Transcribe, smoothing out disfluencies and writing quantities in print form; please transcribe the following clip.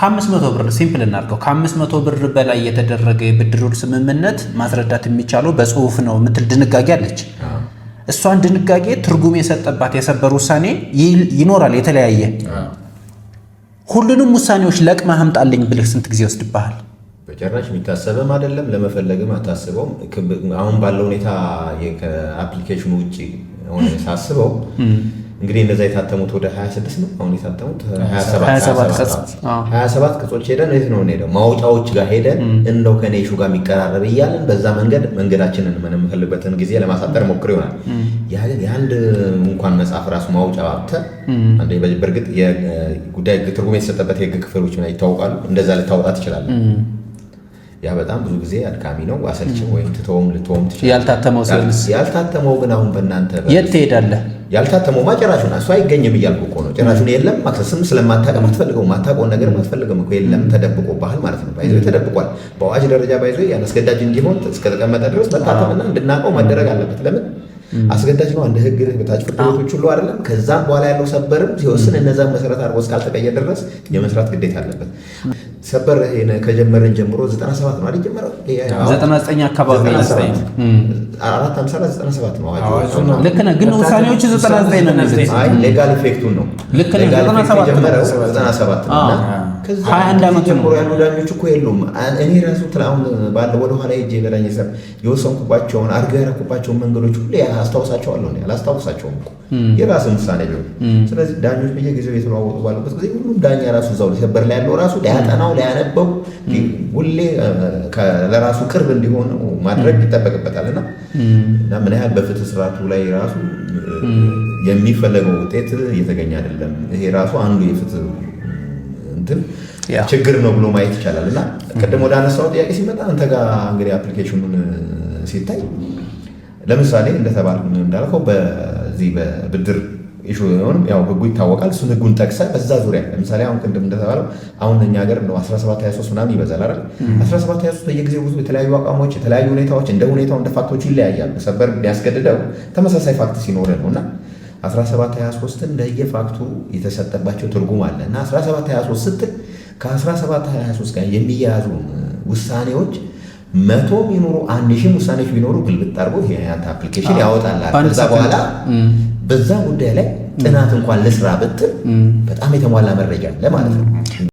ከ500 ብር ሲምፕል እናድርገው ከ500 ብር በላይ የተደረገ የብድር ስምምነት ማስረዳት የሚቻለው በጽሁፍ ነው የምትል ድንጋጌ አለች። እሷን ድንጋጌ ትርጉም የሰጠባት የሰበር ውሳኔ ይኖራል የተለያየ። ሁሉንም ውሳኔዎች ለቅመህ አምጣልኝ ብልህ ስንት ጊዜ ይወስድብሃል? በጭራሽ የሚታሰብም አይደለም፣ ለመፈለግም አታስበውም። አሁን ባለው ሁኔታ ከአፕሊኬሽኑ ውጭ ሆነ ሳስበው እንግዲህ እነዛ የታተሙት ወደ 26 ነው። አሁን የታተሙት 27 ቅጾች ሄደን የት ነው ሄደው ማውጫዎች ጋር ሄደን እንደው ከኔሹ ጋር የሚቀራረብ እያለን በዛ መንገዳችንን የምንፈልግበትን ጊዜ ለማሳጠር ሞክር ይሆናል። የአንድ እንኳን መጽሐፍ ራሱ ማውጫ አብተህ በእርግጥ የጉዳይ ትርጉም የተሰጠበት የህግ ክፍሎች ይታወቃሉ። እንደዛ ልታወጣ ትችላለህ። ያ በጣም ብዙ ጊዜ አድካሚ ነው፣ አሰልቺ ወይም ልትወም ትችላለህ። ያልታተመው ግን አሁን በእናንተ የት ትሄዳለህ? ያልታተመው ጭራሹን እሱ አይገኝም እያልኩ እኮ ነው። ጭራሹን የለም ማክሰስም ስለማታውቅም አትፈልገው፣ ማታውቀውን ነገር አትፈልግም እኮ የለም፣ ተደብቆብሃል ማለት ነው። ባይዞ ተደብቋል። በአዋጅ ደረጃ ባይዞ ያን አስገዳጅ እንዲሆን እስከተቀመጠ ድረስ መታተምና እንድናውቀው መደረግ አለበት። ለምን አስገዳጅ ነው። አንድ ህግ በታች ፍርድ ቤቶች ሁሉ አይደለም። ከዛም በኋላ ያለው ሰበርም ሲወስን እነዛን መሰረት አድርጎ እስካልተቀየረ ድረስ የመስራት ግዴታ አለበት። ሰበር ከጀመረን ጀምሮ 97 ነው አይደል? ጀመረው 99 አካባቢ 454 ነው አዋጁ። ልክ ነህ፣ ግን ውሳኔዎቹ 99 ነው የሚሉት። አይ ሌጋል ኢፌክቱን ነው። ልክ ነህ፣ 97 ነው። ከዛ 21 ዓመት ጀምሮ ያሉ ዳኞች እኮ የሉም። እኔ ራሱ አሁን ባለው ወደ ኋላ ሄጄ በዳኝ ሰር የወሰንኩባቸውን አድርገው ያረኩባቸውን መንገዶች ሁሉ አስታውሳቸዋለሁ። እኔ አላስታውሳቸውም እኮ የራስን ውሳኔ ቢሆን። ስለዚህ ዳኞች በየጊዜው የተለዋወጡ ባሉበት ጊዜ ሁሉም ዳኛ ራሱ እዛው ሰበር ላይ ያለው ራሱ ሊያጠናው ሊያነበው ሁሌ ለራሱ ቅርብ እንዲሆን ማድረግ ይጠበቅበታልና እና ምን ያህል በፍትህ ስርዓቱ ላይ ራሱ የሚፈለገው ውጤት እየተገኘ አይደለም። ይሄ ራሱ አንዱ የፍትህ ችግር ነው ብሎ ማየት ይቻላል። እና ቅድም ወደ አነሳው ጥያቄ ሲመጣ አንተ ጋር እንግዲህ አፕሊኬሽኑን ሲታይ ለምሳሌ እንዳልከው በዚህ በብድር ኢሹ የሆነም ያው ህጉ ይታወቃል። እሱን ህጉን ጠቅሰህ በዛ ዙሪያ ለምሳሌ አሁን ቅድም እንደተባለው አሁን እኛ ሀገር ነው 1723 ምናምን ይበዛል አይደል? 1723 በየጊዜው ብዙ የተለያዩ አቋሞች የተለያዩ ሁኔታዎች እንደ ሁኔታው እንደ ፋክቶቹ ይለያያሉ። ሰበር ቢያስገድደው ተመሳሳይ ፋክት ሲኖር ነውና 1723 እንደየፋክቱ የተሰጠባቸው ትርጉም አለ እና 1723 ስትል ከ1723 ጋር የሚያያዙ ውሳኔዎች 100 ቢኖሩ 1000 ውሳኔዎች ቢኖሩ ግልብጥ አድርጎ ይሄ አንተ አፕሊኬሽን ያወጣልሃል። ከዛ በኋላ በዛ ጉዳይ ላይ ጥናት እንኳን ልስራ ብትል በጣም የተሟላ መረጃ አለ ማለት ነው።